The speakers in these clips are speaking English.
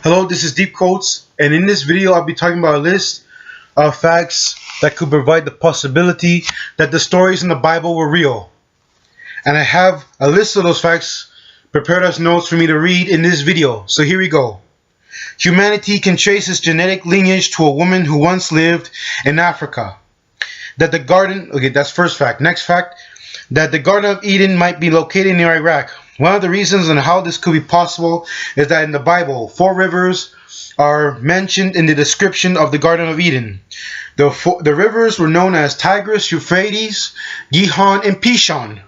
Hello, this is Deep Quotes, and in this video I'll be talking about a list of facts that could provide the possibility that the stories in the Bible were real. And I have a list of those facts prepared as notes for me to read in this video, so here we go. Humanity can trace its genetic lineage to a woman who once lived in Africa. That the garden, that's first fact. Next fact, that the Garden of Eden might be located near Iraq. One of the reasons on how this could be possible is that in the Bible, 4 rivers are mentioned in the description of the Garden of Eden. The rivers were known as Tigris, Euphrates, Gihon, and Pison.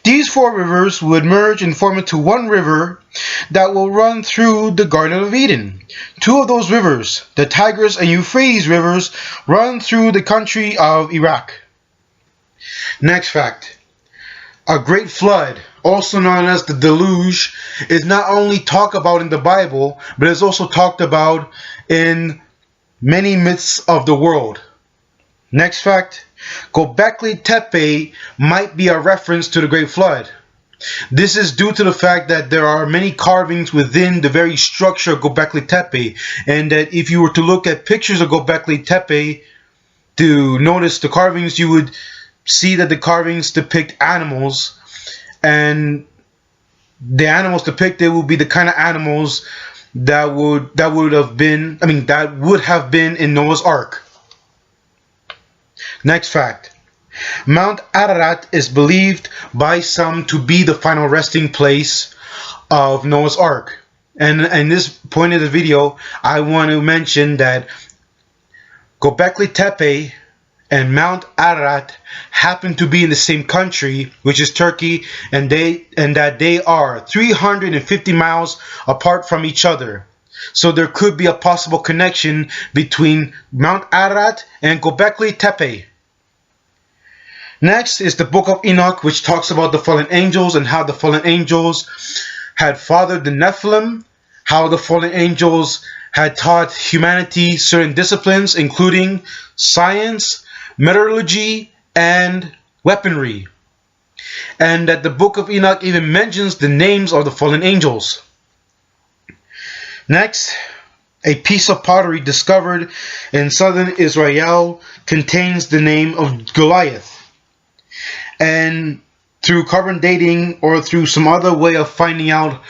These 4 rivers would merge and form into one river that will run through the Garden of Eden. 2 of those rivers, the Tigris and Euphrates rivers, run through the country of Iraq. Next fact. A great flood, also known as the deluge, is not only talked about in the Bible, but is also talked about in many myths of the world. Next fact. Göbekli Tepe might be a reference to the Great Flood. This is due to the fact that there are many carvings within the very structure of Göbekli Tepe, and that if you were to look at pictures of Göbekli Tepe to notice the carvings, you would see that the carvings depict animals, and the animals depicted will be the kind of animals that would have been in Noah's Ark. Next fact. Mount Ararat is believed by some to be the final resting place of Noah's Ark. And in this point of the video, I want to mention that Göbekli Tepe and Mount Ararat happen to be in the same country, which is Turkey, and that they are 350 miles apart from each other. So there could be a possible connection between Mount Ararat and Göbekli Tepe. Next is the Book of Enoch, which talks about the fallen angels and how the fallen angels had fathered the Nephilim, how the fallen angels had taught humanity certain disciplines, including science, metallurgy, and weaponry. And that the Book of Enoch even mentions the names of the fallen angels. Next, a piece of pottery discovered in southern Israel contains the name of Goliath. And through carbon dating or through some other way of finding out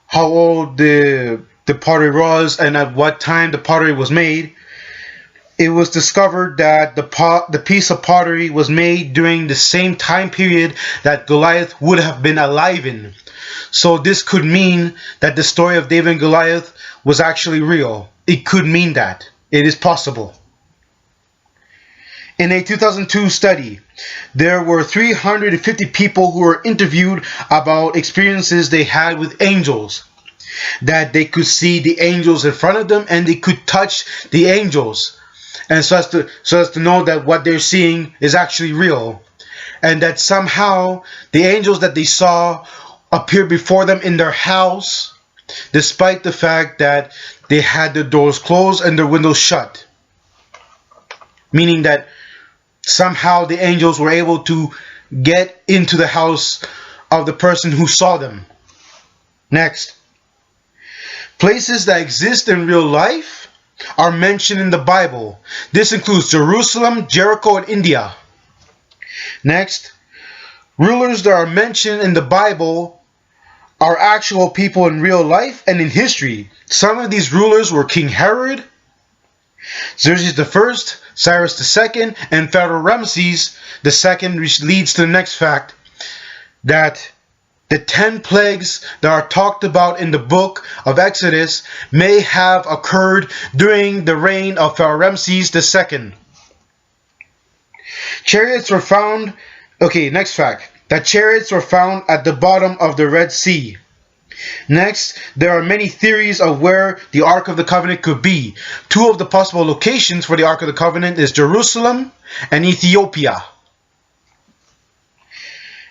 how old the pottery was and at what time the pottery was made, it was discovered that the piece of pottery was made during the same time period that Goliath would have been alive in. So this could mean that the story of David and Goliath was actually real. It could mean that. It is possible. In a 2002 study, there were 350 people who were interviewed about experiences they had with angels. That they could see the angels in front of them and they could touch the angels. And so as to know that what they're seeing is actually real. And that somehow the angels that they saw appeared before them in their house, despite the fact that they had their doors closed and their windows shut. Meaning that somehow the angels were able to get into the house of the person who saw them. Next. Places that exist in real life are mentioned in the Bible. This includes Jerusalem, Jericho, and India. Next. Rulers that are mentioned in the Bible are actual people in real life and in history. Some of these rulers were King Herod, Xerxes I, Cyrus II, and Pharaoh Ramses II, which leads to the next fact, that the 10 plagues that are talked about in the book of Exodus may have occurred during the reign of Pharaoh Ramses II. Chariots were found, next fact, that chariots were found at the bottom of the Red Sea. Next, there are many theories of where the Ark of the Covenant could be. 2 of the possible locations for the Ark of the Covenant is Jerusalem and Ethiopia.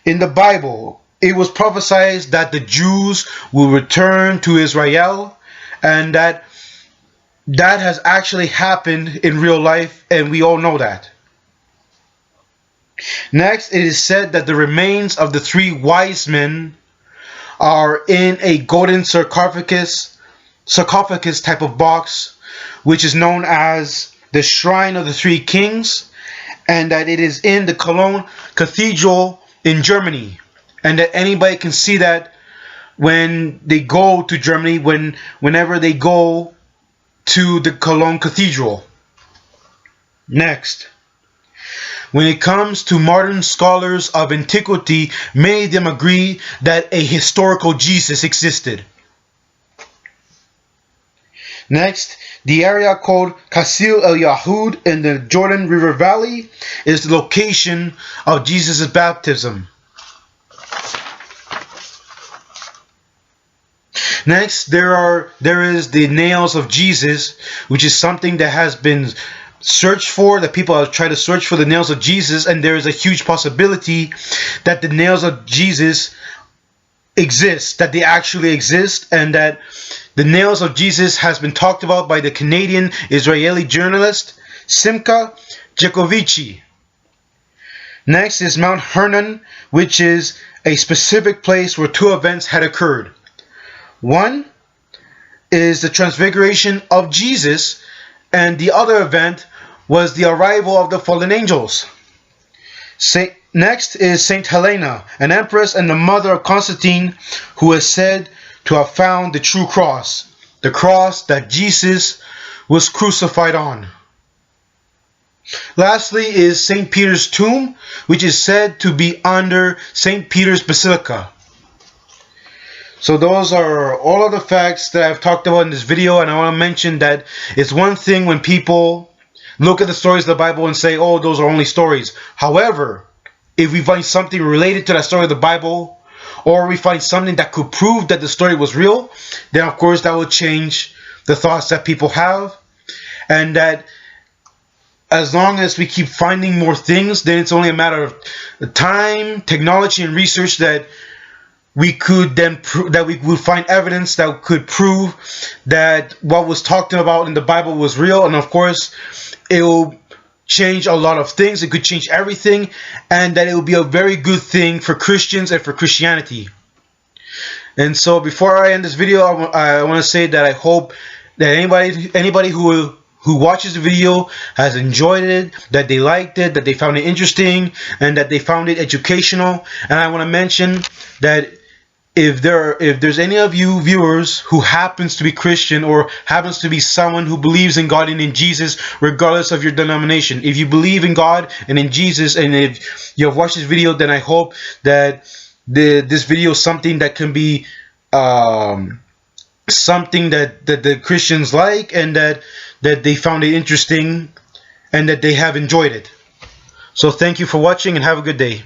In the Bible, it was prophesied that the Jews will return to Israel, and that has actually happened in real life, and we all know that. Next, it is said that the remains of the 3 wise men are in a golden sarcophagus sarcophagus type of box, which is known as the Shrine of the Three Kings, and that it is in the Cologne Cathedral in Germany, and that anybody can see that when they go to Germany, whenever they go to the Cologne Cathedral. Next, when it comes to modern scholars of antiquity, many of them agree that a historical Jesus existed. Next, the area called Qasil el Yahud in the Jordan River Valley is the location of Jesus' baptism. Next, there is the nails of Jesus, which is something that has been searched for, that people have tried to search for the nails of Jesus, and there is a huge possibility that the nails of Jesus exist, that they actually exist, and that the nails of Jesus has been talked about by the Canadian Israeli journalist Simcha Jacovici. Next is Mount Hermon, which is a specific place where two events had occurred. One is the transfiguration of Jesus, and the other event was the arrival of the fallen angels. Next is Saint Helena, an empress and the mother of Constantine, who is said to have found the true cross, the cross that Jesus was crucified on. Lastly is St. Peter's tomb, which is said to be under St. Peter's Basilica. So those are all of the facts that I've talked about in this video, and I want to mention that it's one thing when people look at the stories of the Bible and say, oh, those are only stories. However, if we find something related to that story of the Bible, or we find something that could prove that the story was real, then of course that will change the thoughts that people have. And that as long as we keep finding more things, then it's only a matter of time, technology, and research that we could then that we would find evidence that could prove that what was talked about in the Bible was real. And of course, it will change a lot of things. It could change everything, and that it will be a very good thing for Christians and for Christianity. And so before I end this video, I want to say that I hope that anybody who watches the video has enjoyed it, that they liked it, that they found it interesting, and that they found it educational. And I want to mention that if there's any of you viewers who happens to be Christian or happens to be someone who believes in God and in Jesus, regardless of your denomination, if you believe in God and in Jesus, and if you have watched this video, then I hope that this video is something that can be something that the Christians like, and that they found it interesting, and that they have enjoyed it. So thank you for watching, and have a good day.